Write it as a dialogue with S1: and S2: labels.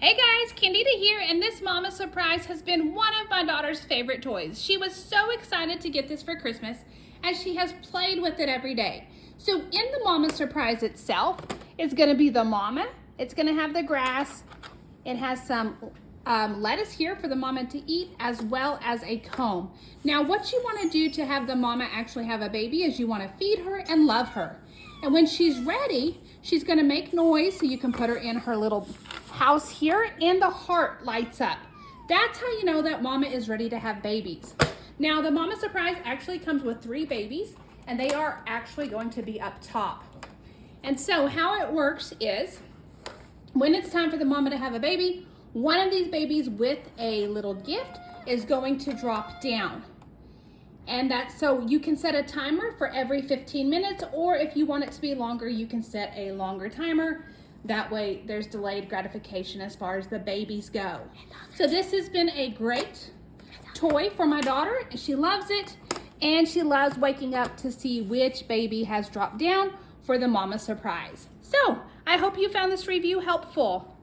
S1: Hey guys, Candida here, and this Mama Surprise has been one of my daughter's favorite toys. She was so excited to get this for Christmas, as she has played with it every day. So in the Mama Surprise itself is going to be the mama. It's going to have the grass. It has some lettuce here for the mama to eat, as well as a comb. Now what you want to do to have the mama actually have a baby is you want to feed her and love her. And when she's ready, she's going to make noise, so you can put her in her little house here, and the heart lights up. That's how you know that mama is ready to have babies. Now the Mama Surprise actually comes with 3 babies, and they are actually going to be up top. And so how it works is, when it's time for the mama to have a baby, one of these babies with a little gift is going to drop down. And that's so you can set a timer for every 15 minutes, or if you want it to be longer, you can set a longer timer. That way there's delayed gratification as far as the babies go. So this has been a great toy for my daughter. She loves it, and she loves waking up to see which baby has dropped down for the Mama Surprise. So I hope you found this review helpful.